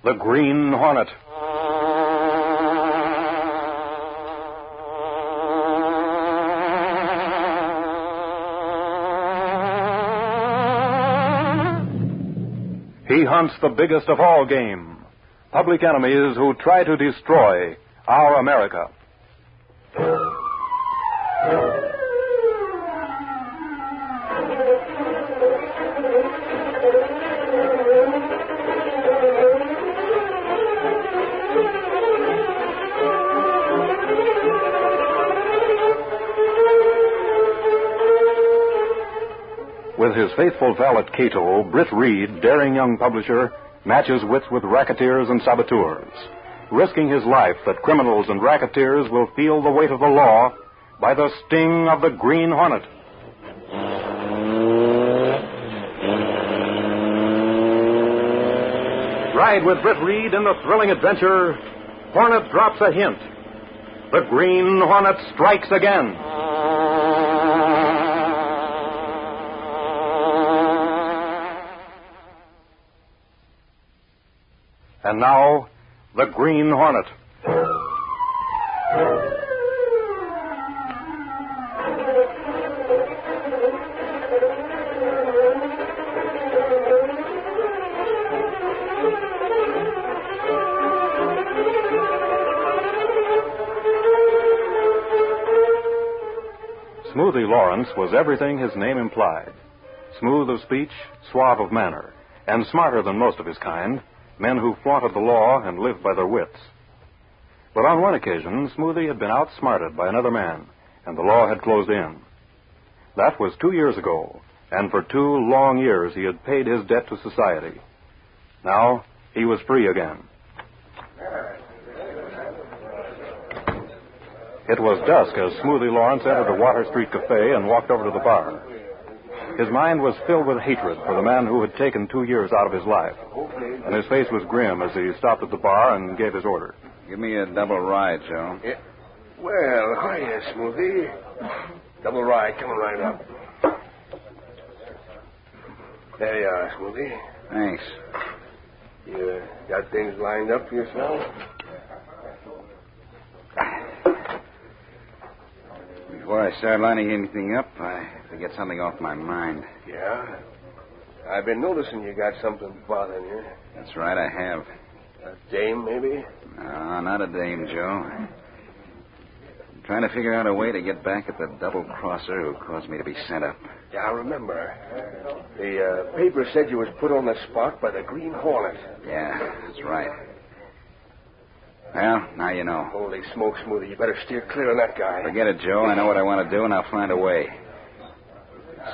the Green Hornet. He hunts the biggest of all game, public enemies who try to destroy our America. With his faithful valet Cato, Britt Reid, daring young publisher, matches wits with racketeers and saboteurs, risking his life that criminals and racketeers will feel the weight of the law by the sting of the Green Hornet. Ride with Britt Reid in the thrilling adventure, Hornet Drops a Hint. The Green Hornet Strikes Again. And now, the Green Hornet. Smoothie Lawrence was everything his name implied. Smooth of speech, suave of manner, and smarter than most of his kind. Men who flaunted the law and lived by their wits. But on one occasion, Smoothie had been outsmarted by another man, and the law had closed in. That was 2 years ago, and for 2 long years he had paid his debt to society. Now, he was free again. It was dusk as Smoothie Lawrence entered a Water Street cafe and walked over to the bar. His mind was filled with hatred for the man who had taken 2 years out of his life, and his face was grim as he stopped at the bar and gave his order. Give me a double rye, Joe. Yeah. Well, hiya, Smoothie. Double rye coming right up. There you are, Smoothie. Thanks. You got things lined up for yourself? Before I start lining anything up, I have to get something off my mind. Yeah? I've been noticing you got something bothering you. That's right, I have. A dame, maybe? No, not a dame, Joe. I'm trying to figure out a way to get back at the double-crosser who caused me to be sent up. Yeah, I remember. The paper said you was put on the spot by the Green Hornet. Yeah, that's right. Well, now you know. Holy smoke, Smoothie. You better steer clear of that guy. Forget it, Joe. I know what I want to do, and I'll find a way.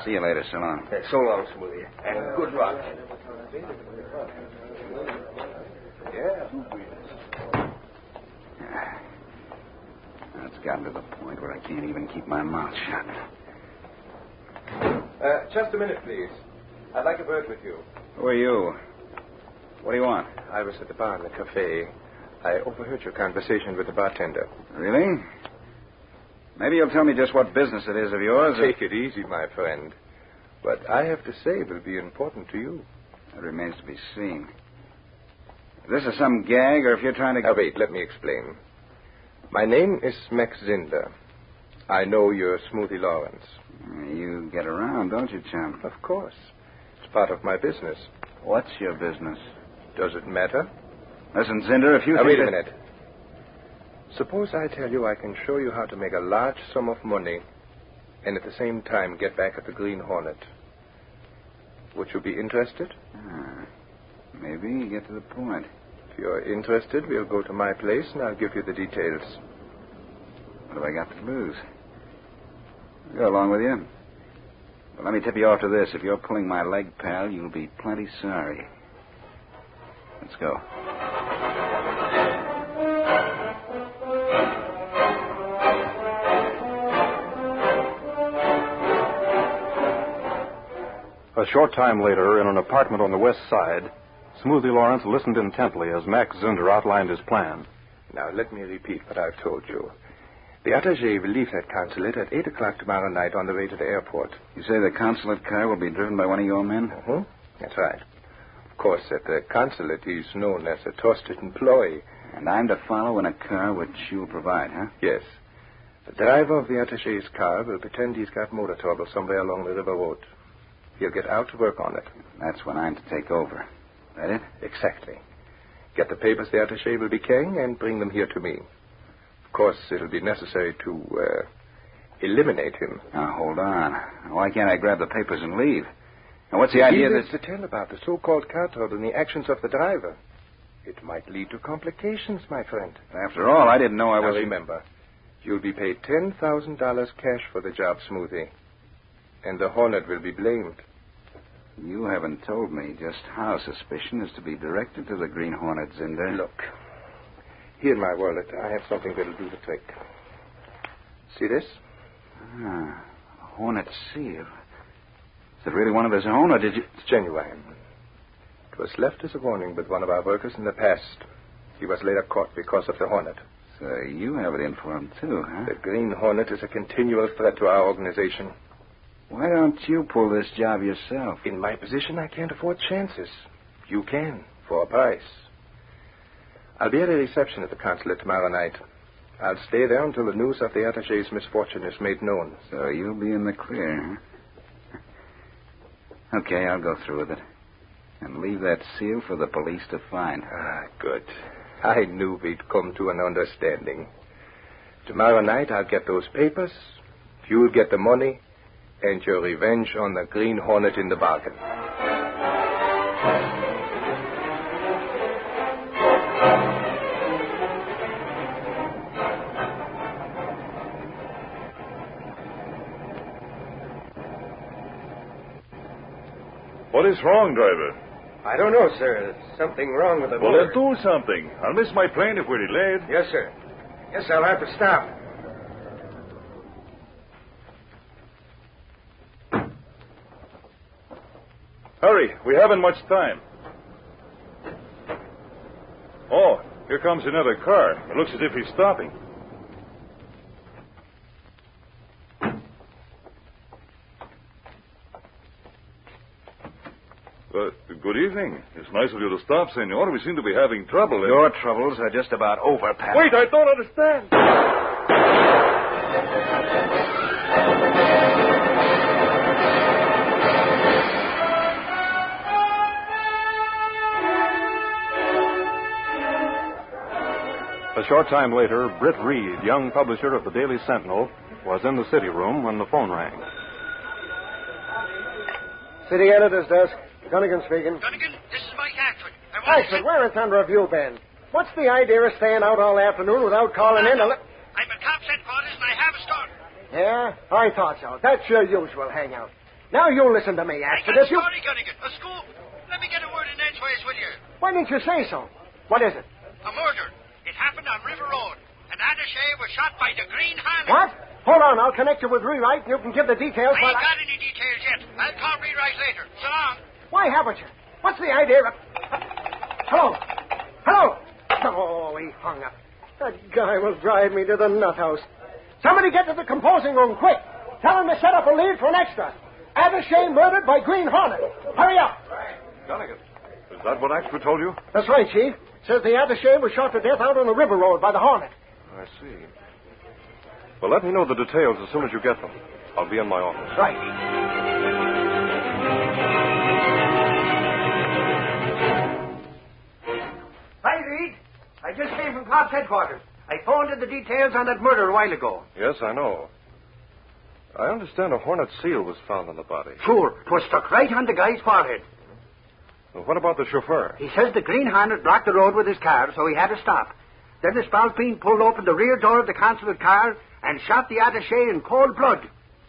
See you later. So long. Hey, so long, Smoothie. And good luck. Yeah. It's gotten to the point where I can't even keep my mouth shut. Just a minute, please. I'd like a word with you. Who are you? What do you want? I was at the bar in the cafe. I overheard your conversation with the bartender. Really? Maybe you'll tell me just what business it is of yours. Take it easy, my friend. What I have to say will be important to you. That remains to be seen. If this is some gag, or if you're trying to... Now, wait, let me explain. My name is Max Zinder. I know you're Smoothie Lawrence. You get around, don't you, chum? Of course. It's part of my business. What's your business? Does it matter? Listen, Zinder, if you Now, think wait a minute. Suppose I tell you I can show you how to make a large sum of money and at the same time get back at the Green Hornet. Would you be interested? Maybe you get to the point. If you're interested, we'll go to my place and I'll give you the details. What have I got to lose? I'll go along with you. But let me tip you off to this. If you're pulling my leg, pal, you'll be plenty sorry. Let's go. A short time later, in an apartment on the west side, Smoothie Lawrence listened intently as Max Zinder outlined his plan. Now, let me repeat what I've told you. The attaché will leave that consulate at 8 o'clock tomorrow night on the way to the airport. You say the consulate car will be driven by one of your men? Mm-hmm. That's right. Of course, at the consulate, he's known as a trusted employee. And I'm to follow in a car which you'll provide, huh? Yes. The driver of the attaché's car will pretend he's got motor trouble somewhere along the river road. He'll get out to work on it. That's when I'm to take over. That it? Exactly. Get the papers the attaché will be carrying and bring them here to me. Of course, it'll be necessary to eliminate him. Now, hold on. Why can't I grab the papers and leave? Now, what's the idea He lives to tell about the so-called car trouble and the actions of the driver. It might lead to complications, my friend. After all, I didn't know I was... Now, remember, you'll be paid $10,000 cash for the job, Smoothie. And the Hornet will be blamed. You haven't told me just how suspicion is to be directed to the Green Hornet, Zinder. Look, here in my wallet, I have something that'll do the trick. See this? Ah, a Hornet seal. Is it really one of his own, or did you... It's genuine. It was left as a warning with one of our workers in the past. He was later caught because of the Hornet. So you have it in for him, too, huh? The Green Hornet is a continual threat to our organization. Why don't you pull this job yourself? In my position, I can't afford chances. You can, for a price. I'll be at a reception at the consulate tomorrow night. I'll stay there until the news of the attaché's misfortune is made known. So you'll be in the clear, huh? Okay, I'll go through with it. And leave that seal for the police to find. Ah, good. I knew we'd come to an understanding. Tomorrow night, I'll get those papers. You'll get the money. And your revenge on the Green Hornet in the bargain. What is wrong, driver? I don't know, sir. There's something wrong with the Well, motor. then do something. I'll miss my plane if we're delayed. Yes, sir. Yes, I'll have to stop. Hurry, we haven't much time. Oh, here comes another car. It looks as if he's stopping. Good evening. It's nice of you to stop, senor. We seem to be having trouble. Your troubles are just about over, Pat. Wait, I don't understand. A short time later, Britt Reid, young publisher of the Daily Sentinel, was in the city room when the phone rang. City editor's desk. Gunnigan speaking. Gunnigan, this is Mike Ashford. Ashford, where in thunder have you been? What's the idea of staying out all afternoon without calling in? I'm at Cops Headquarters and I have a story. Yeah, I thought so. That's your usual hangout. Now you listen to me, I Ashford. got a If you... story, Gunnigan. A scoop. Let me get a word in edgeways with you. Why didn't you say so? What is it? A murder. It happened on River Road. An attaché was shot by the Green Hornet. What? Hold on, I'll connect you with Rewrite and you can give the details. I ain't got any details yet. I'll call Rewrite later. So long. Why haven't you? What's the idea of... Hello? Hello? Oh, he hung up. That guy will drive me to the nut house. Somebody get to the composing room, quick. Tell him to set up a lead for an extra. Attaché murdered by Green Hornet. Hurry up. Gunnigan, is that what Axford told you? That's right, Chief. Says the attaché was shot to death out on the river road by the Hornet. I see. Well, let me know the details as soon as you get them. I'll be in my office. Right. Hi, Reed. I just came from Cops Headquarters. I phoned in the details on that murder a while ago. Yes, I know. I understand a Hornet seal was found on the body. Sure. It was stuck right on the guy's forehead. Well, what about the chauffeur? He says the Green Hornet blocked the road with his car, so he had to stop. Then the Spalpeen pulled open the rear door of the consulate car and shot the attaché in cold blood.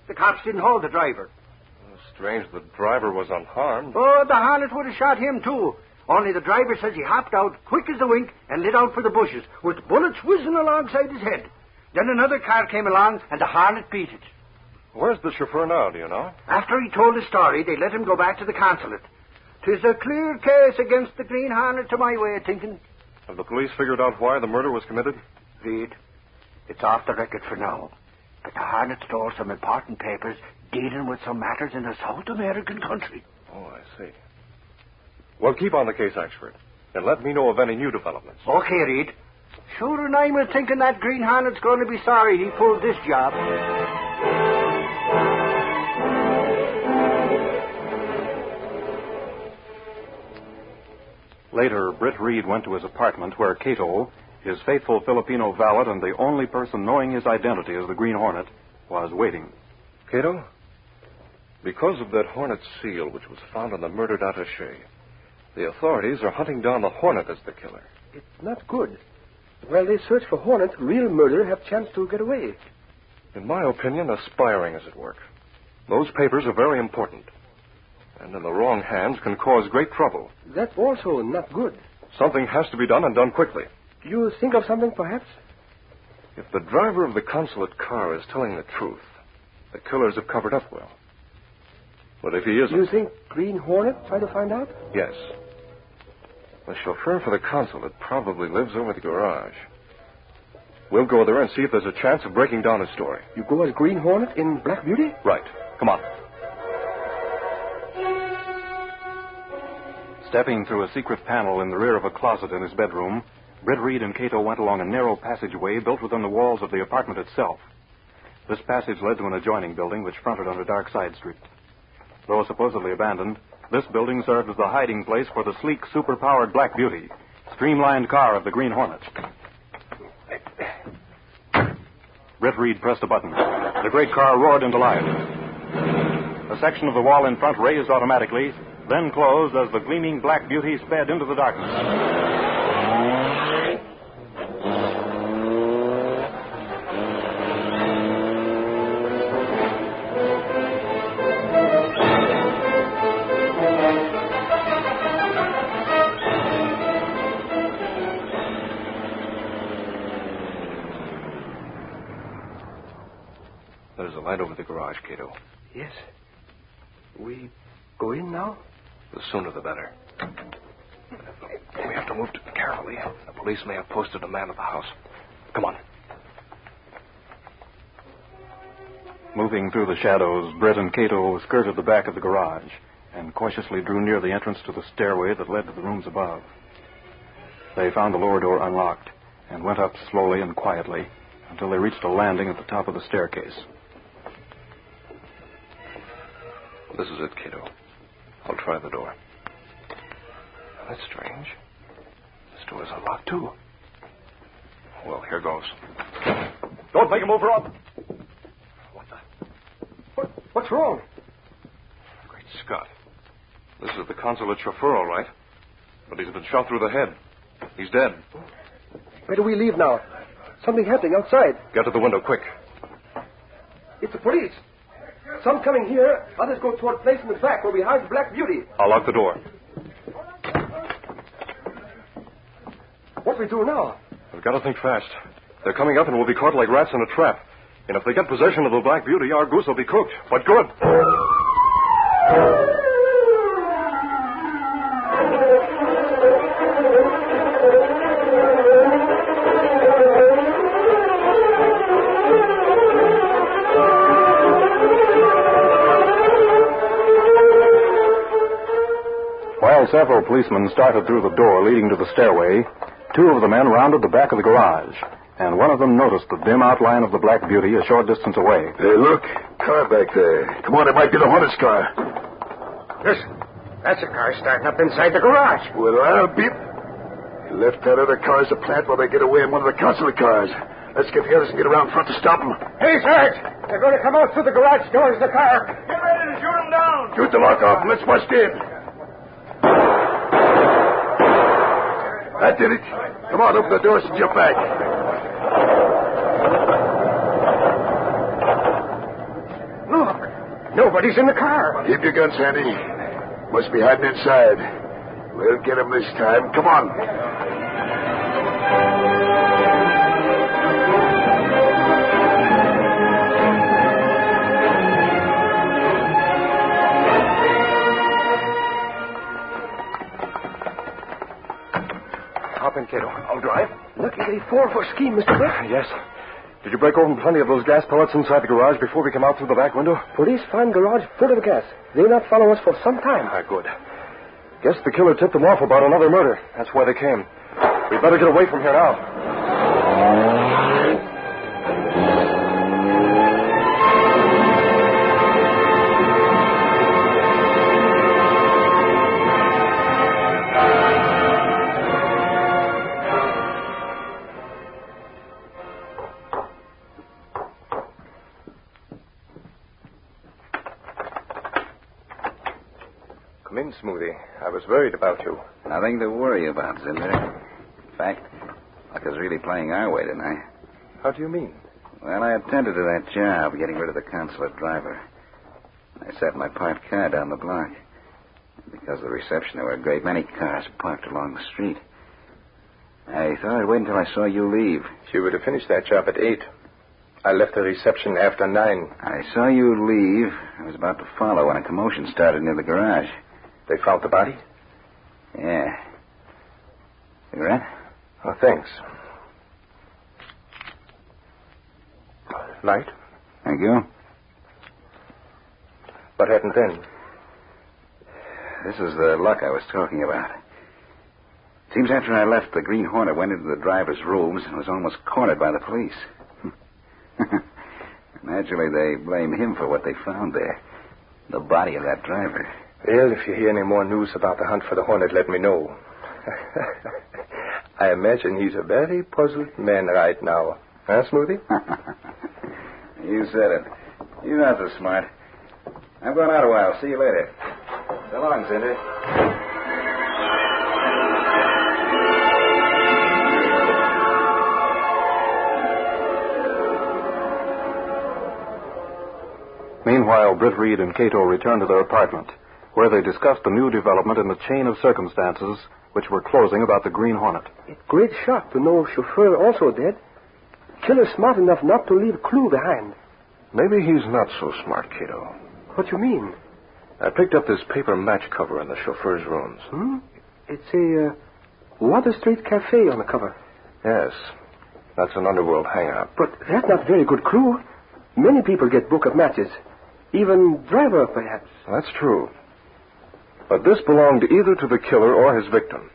The cops didn't hold the driver. Strange the driver was unharmed. Oh, the Hornet would have shot him, too. Only the driver says he hopped out quick as a wink and lit out for the bushes, with bullets whizzing alongside his head. Then another car came along, and the Hornet beat it. Where's the chauffeur now, do you know? After he told his story, they let him go back to the consulate. 'Tis a clear case against the Green Hornet, to my way of thinking. Have the police figured out why the murder was committed? Reed, it's off the record for now. But the Hornet stole some important papers dealing with some matters in a South American country. Oh, I see. Well, keep on the case, Axford, and let me know of any new developments. Okay, Reid. Sure, and I'm thinking that Green Hornet's going to be sorry he pulled this job. Later, Britt Reid went to his apartment where Cato, his faithful Filipino valet and the only person knowing his identity as the Green Hornet, was waiting. Cato, because of that Hornet seal which was found on the murdered attaché, the authorities are hunting down the Hornet as the killer. It's not good. While they search for Hornet, real murderer have chance to get away. In my opinion, aspiring is at work. Those papers are very important, and in the wrong hands can cause great trouble. That's also not good. Something has to be done, and done quickly. Do you think of something, perhaps? If the driver of the consulate car is telling the truth, the killers have covered up well. But if he isn't... You think Green Hornet tried to find out? Yes. The chauffeur for the consulate probably lives over the garage. We'll go there and see if there's a chance of breaking down his story. You go as Green Hornet in Black Beauty? Right. Come on. Stepping through a secret panel in the rear of a closet in his bedroom, Britt Reid and Cato went along a narrow passageway built within the walls of the apartment itself. This passage led to an adjoining building which fronted on a dark side street. Though supposedly abandoned, this building served as the hiding place for the sleek, super-powered Black Beauty, streamlined car of the Green Hornet. Britt Reid pressed a button. The great car roared into life. A section of the wall in front raised automatically, then closed as the gleaming Black Beauty sped into the darkness. There's a light over the garage, Cato. Yes. We go in now? The sooner the better. We have to move carefully. The police may have posted a man at the house. Come on. Moving through the shadows, Britt and Cato skirted the back of the garage and cautiously drew near the entrance to the stairway that led to the rooms above. They found the lower door unlocked and went up slowly and quietly until they reached a landing at the top of the staircase. This is it, Cato. I'll try the door. That's strange. This door's unlocked, too. Well, here goes. Don't make a move, Rob. What the? What's wrong? Great Scott. This is the consulate chauffeur, all right. But he's been shot through the head. He's dead. Where do we leave now? Something happening outside. Get to the window, quick. It's the police. Some coming here, others go toward place in the back where we hide the Black Beauty. I'll lock the door. What we do now? We've got to think fast. They're coming up and we'll be caught like rats in a trap. And if they get possession of the Black Beauty, our goose will be cooked. But good. While several policemen started through the door leading to the stairway, two of the men rounded the back of the garage, and one of them noticed the dim outline of the Black Beauty a short distance away. Hey, look. Car back there. Come on, it might be the Hornet's car. Listen, that's a car starting up inside the garage. Well, I'll be... He left that other car as a plant while they get away in one of the consulate cars. Let's get the others and get around front to stop them. Hey, Sarge! They're going to come out through the garage doors of the car. Get ready to shoot them down. Shoot the lock off and let's bust in. That did it. Come on, open the doors and jump back. Look, nobody's in the car. Keep your guns handy. Must be hiding inside. We'll get him this time. Come on. Hop in, Cato. I'll drive. Lucky they fall for a scheme, Mr. Britt. Yes. Did you break open plenty of those gas pellets inside the garage before we come out through the back window? Police find garage full of gas. They not follow us for some time. Good. Guess the killer tipped them off about another murder. That's why they came. We'd better get away from here now. Come in, Smoothie. I was worried about you. Nothing to worry about, Zinder. In fact, luck is really playing our way tonight. How do you mean? Well, I attended to that job, getting rid of the consulate driver. I sat in my parked car down the block. Because of the reception, there were a great many cars parked along the street. I thought I'd wait until I saw you leave. She would have finished that job at 8. I left the reception after 9. I saw you leave. I was about to follow when a commotion started near the garage. They found the body? Yeah. Cigarette? Oh, thanks. Light? Thank you. What happened then? This is the luck I was talking about. Seems after I left, the Green Hornet went into the driver's rooms and was almost cornered by the police. Naturally, they blame him for what they found there. The body of that driver. Well, if you hear any more news about the hunt for the Hornet, let me know. I imagine he's a very puzzled man right now. Huh, Smoothie? You said it. You're not so smart. I'm going out a while. See you later. So long, Cinder. Meanwhile, Britt Reid and Cato returned to their apartment, where they discussed the new development in the chain of circumstances which were closing about the Green Hornet. It's great shock to know chauffeur also dead. Killer's smart enough not to leave a clue behind. Maybe he's not so smart, Cato. What you mean? I picked up this paper match cover in the chauffeur's rooms. It's a Water Street Cafe on the cover. Yes. That's an underworld hangout. But that's not very good clue. Many people get book of matches. Even driver, perhaps. That's true. But this belonged either to the killer or his victim.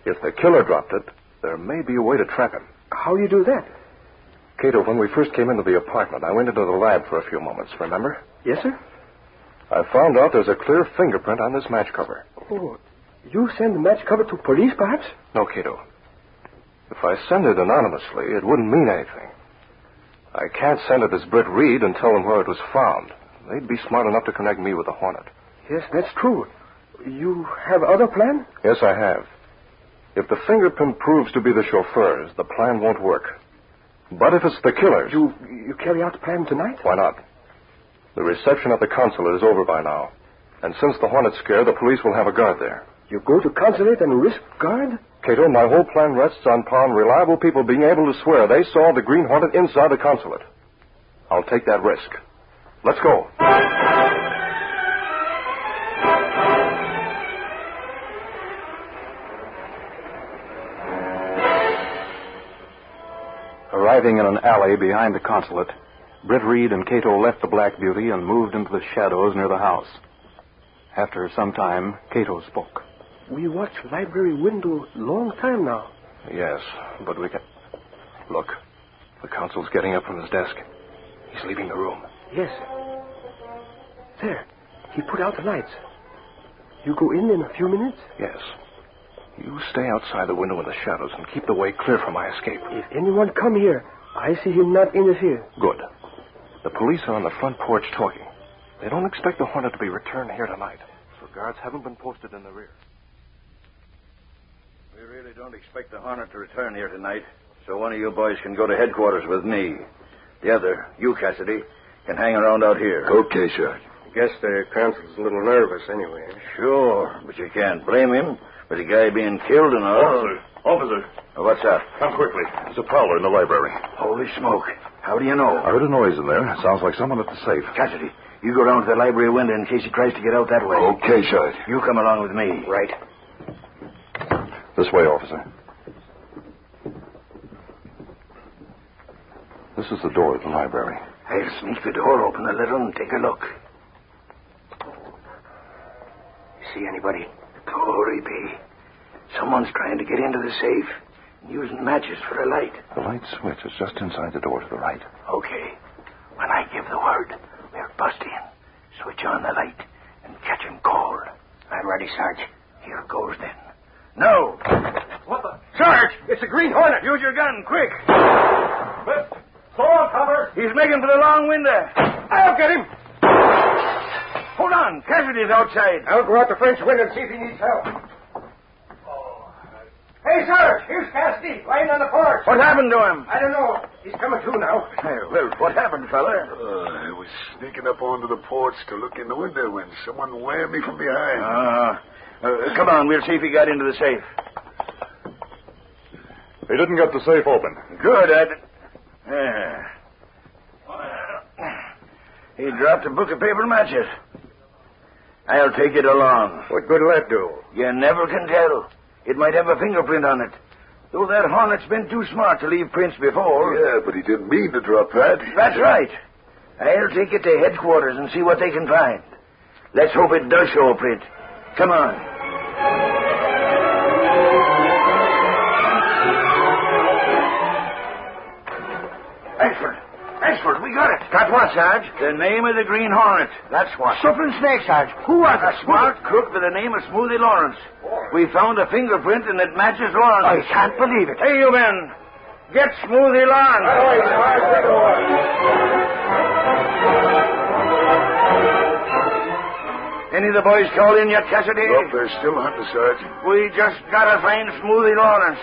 If the killer dropped it, there may be a way to track him. How you do that? Cato, when we first came into the apartment, I went into the lab for a few moments, remember? Yes, sir? I found out there's a clear fingerprint on this match cover. Oh, you send the match cover to police, perhaps? No, Cato. If I send it anonymously, it wouldn't mean anything. I can't send it as Britt Reid and tell them where it was found. They'd be smart enough to connect me with the Hornet. Yes, that's true. You have other plan? Yes, I have. If the fingerprint proves to be the chauffeur's, the plan won't work. But if it's the killer's... You carry out the plan tonight? Why not? The reception at the consulate is over by now. And since the Hornet's scare, the police will have a guard there. You go to consulate and risk guard? Cato, my whole plan rests upon reliable people being able to swear they saw the Green Hornet inside the consulate. I'll take that risk. Let's go. Arriving in an alley behind the consulate, Britt Reid and Cato left the Black Beauty and moved into the shadows near the house. After some time, Cato spoke. We watch library window long time now. Yes, but we can... Look, the consul's getting up from his desk. He's leaving the room. Yes. There. He put out the lights. You go in a few minutes? Yes. You stay outside the window in the shadows and keep the way clear for my escape. If anyone come here, I see him not interfere. Good. The police are on the front porch talking. They don't expect the Hornet to be returned here tonight, so guards haven't been posted in the rear. We really don't expect the Hornet to return here tonight, so one of you boys can go to headquarters with me. The other, you, Cassidy, can hang around out here. Okay, sir. Guess the consul's a little nervous anyway. Sure, but you can't blame him with the guy being killed and all. Officer. What's that? Come quickly. There's a prowler in the library. Holy smoke. How do you know? I heard a noise in there. Sounds like someone at the safe. Cassidy, you go down to the library window in case he tries to get out that way. Okay, sir. You come along with me. Right. This way, officer. This is the door of the library. I'll sneak the door open a little and take a look. See anybody? Hurry, B. Someone's trying to get into the safe and using matches for a light. The light switch is just inside the door to the right. Okay. When I give the word, we'll bust in, switch on the light, and catch him cold. I'm ready, Sarge. Here goes then. No! What the? Sarge! It's the Green Hornet! Use your gun, quick! Throw on cover! He's making for the long window. I'll get him! Hold on. Cassidy's outside. I'll go out the French window and see if he needs help. Hey, Sarge, here's Cassidy, lying on the porch. What happened to him? I don't know. He's coming to now. Well, what happened, fella? I was sneaking up onto the porch to look in the window when someone whammed me from behind. Come on, we'll see if he got into the safe. He didn't get the safe open. Good, he dropped a book of paper matches. I'll take it along. What good will that do? You never can tell. It might have a fingerprint on it. Though that Hornet's been too smart to leave prints before. Yeah, but he didn't mean to drop that. That's right. I'll take it to headquarters and see what they can find. Let's hope it does show a print. Come on. Ashford, we got it. Got what, Sarge? The name of the Green Hornet. That's what. Suffering Snake, Sarge. Who was A it? smart crook by the name of Smoothie Lawrence. We found a fingerprint and it matches Lawrence. I can't believe it. Hey, you men. Get Smoothie Lawrence. Any of the boys called in yet, Cassidy? Nope, they're still hunting, Sarge. We just gotta find Smoothie Lawrence.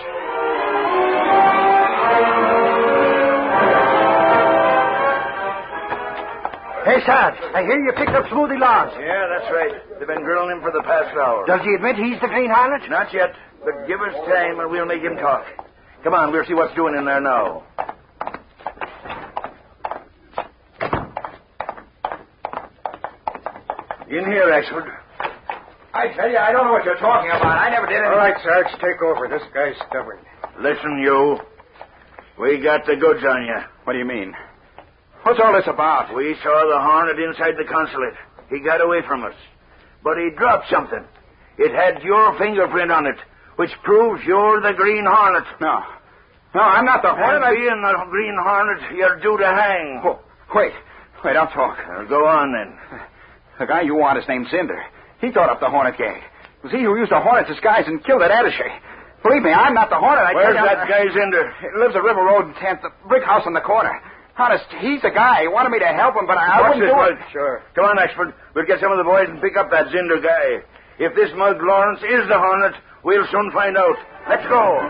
Hey, Sarge, I hear you picked up Smoothie Lawrence. Yeah, that's right. They've been grilling him for the past hour. Does he admit he's the Green Hornet? Not yet, but give us time and we'll make him talk. Come on, we'll see what's doing in there now. In here, Ashford. I tell you, I don't know what you're talking about. I never did anything. All right, Sarge, take over. This guy's stubborn. Listen, you. We got the goods on you. What do you mean? What's all this about? We saw the Hornet inside the consulate. He got away from us. But he dropped something. It had your fingerprint on it, which proves you're the Green Hornet. No, I'm not the Hornet. And being the Green Hornet, you're due to hang. Oh, wait, don't talk. Go on, then. The guy you want is named Zinder. He thought up the Hornet gang. It was he who used the Hornet's disguise and killed that attaché. Believe me, I'm not the Hornet. Where's that guy Zinder? He lives at River Road and 10th, the brick house on the corner. Honest, he's the guy. He wanted me to help him, but I wouldn't do it. Sure. Come on, Ashford. We'll get some of the boys and pick up that Zinder guy. If this mug Lawrence is the Hornet, we'll soon find out. Let's go.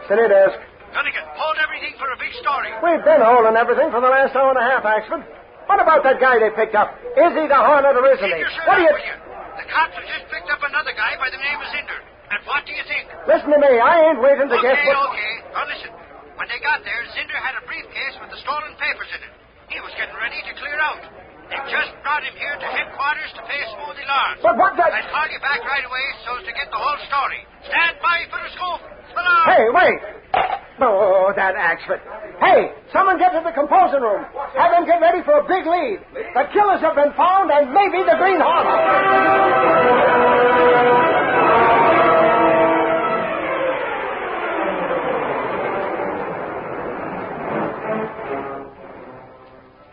Senate desk. Dunnigan, hold everything for a big story. We've been holding everything for the last hour and a half, Axford. What about that guy they picked up? Is he the Hornet or isn't he? What do you... The cops have just picked up another guy by the name of Zinder. And what do you think? Listen to me. I ain't waiting to guess what... Okay. Now listen. When they got there, Zinder had a briefcase with the stolen papers in it. He was getting ready to clear out. They just brought him here to headquarters to pay Smoothie Lawrence. But what that... I'll call you back right away so as to get the whole story. Stand by for the scoop. Hey, wait. Oh, that Axford. Hey, someone get to the composing room. Have them get ready for a big lead. The killers have been found and maybe the Green Hornet.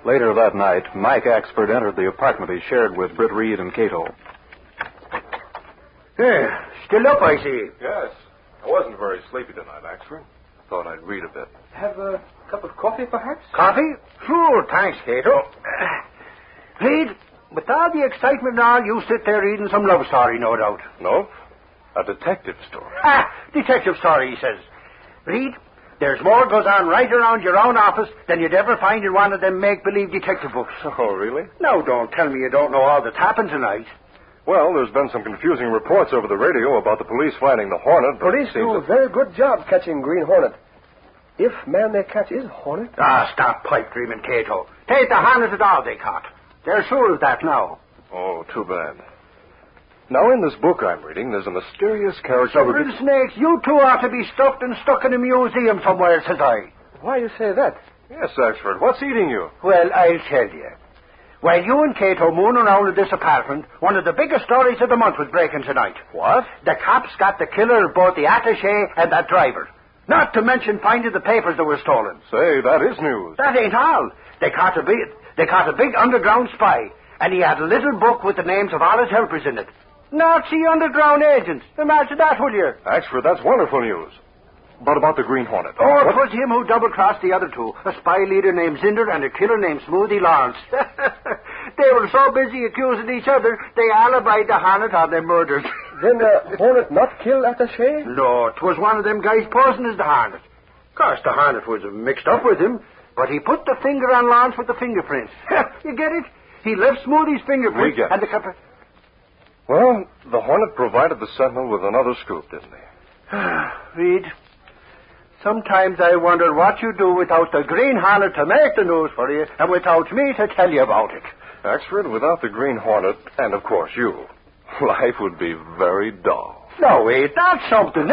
Later that night, Mike Axford entered the apartment he shared with Britt Reid and Cato. Yeah, still up, I see. Yes. I wasn't very sleepy tonight, Axford. Thought I'd read a bit. Have a cup of coffee, perhaps? Coffee? Sure, thanks, Cato. Reid, with all the excitement and all, you sit there reading some love story, no doubt. No. A detective story. Detective story, he says. Reid, there's more goes on right around your own office than you'd ever find in one of them make-believe detective books. Oh, really? Now, don't tell me you don't know all that's happened tonight. Well, there's been some confusing reports over the radio about the police finding the Hornet. Police do a very good job catching Green Hornet. If man they catch is Hornet. Stop pipe dreaming, Cato. Take the Hornet at all they caught. They're sure of that now. Oh, too bad. Now, in this book I'm reading, there's a mysterious character... Several snakes, you two ought to be stuffed and stuck in a museum somewhere, says I. Why you say that? Yes, Axford, what's eating you? Well, I'll tell you. While you and Cato moon around in this apartment, one of the biggest stories of the month was breaking tonight. What? The cops got the killer of both the attaché and that driver. Not to mention finding the papers that were stolen. Say, that is news. That ain't all. They caught a big underground spy, and he had a little book with the names of all his helpers in it. Nazi underground agents. Imagine that, will you? Axford, that's wonderful news. But about the Green Hornet? Oh, it was him who double-crossed the other two. A spy leader named Zinder and a killer named Smoothie Lawrence. They were so busy accusing each other, they alibied the Hornet on their murders. Then the Hornet not kill attaché? No, 'twas one of them guys posing as the Hornet. Of course, the Hornet was mixed up with him, but he put the finger on Lawrence with the fingerprints. You get it? He left Smoothie's fingerprints We get and it. Well, the Hornet provided the Sentinel with another scoop, didn't he? Reed, sometimes I wonder what you do without the Green Hornet to make the news for you and without me to tell you about it. Axford, without the Green Hornet, and of course you, life would be very dull. No, wait, that's something.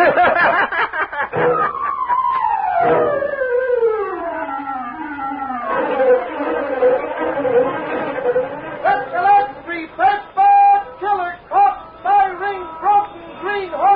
Let's select the best bad killer caught by ring broken Green Hornet.